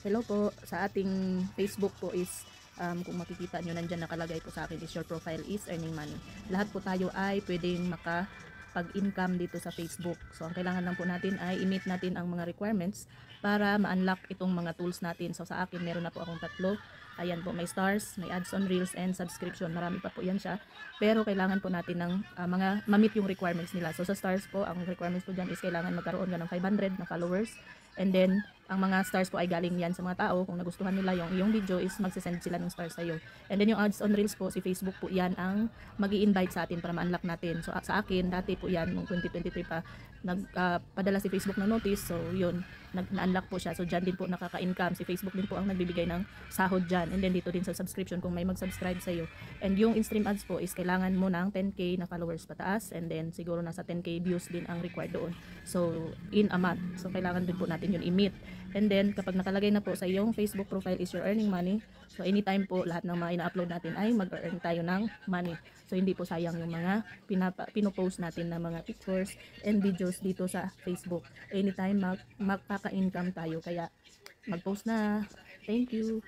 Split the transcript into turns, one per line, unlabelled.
Hello po, sa ating Facebook po is kung makikita nyo nandyan nakalagay po sa akin is your profile is earning money. Lahat po tayo ay pwedeng makapag-income dito sa Facebook. So ang kailangan lang po natin ay i-meet natin ang mga requirements para ma-unlock itong mga tools natin. So sa akin meron na po akong tatlo. Ayan po, may stars, may ads on reels and subscription. Marami pa po yan siya. Pero kailangan po natin ng mga ma-meet yung requirements nila. So sa stars po, ang requirements po dyan is kailangan magkaroon ka ng 500 na followers. And then, ang mga stars po ay galing yan sa mga tao. Kung nagustuhan nila yung iyong video is magsisend sila ng stars sa'yo. And then yung ads on reels po, si Facebook po yan ang mag-i-invite sa atin para ma-unlock natin. So sa akin, dati po yan, noong 2023 pa, nagpadala si Facebook ng notice. So yun, na-unlock po siya. So dyan din po nakaka-income. Si Facebook din po ang nagbibigay ng sahod dyan. And then dito din sa subscription kung may mag-subscribe sa'yo. And yung in-stream ads po is kailangan mo ng 10k na followers pataas. And then siguro nasa 10k views din ang required doon. So in a month. So kailangan din po natin yun i-meet. And then, kapag nakalagay na po sa iyong Facebook profile is your earning money, so anytime po, lahat ng mga ina-upload natin ay mag-earn tayo ng money. So, hindi po sayang yung mga pinopost natin na mga pictures and videos dito sa Facebook. Anytime, magkaka-income tayo. Kaya, mag-post na. Thank you.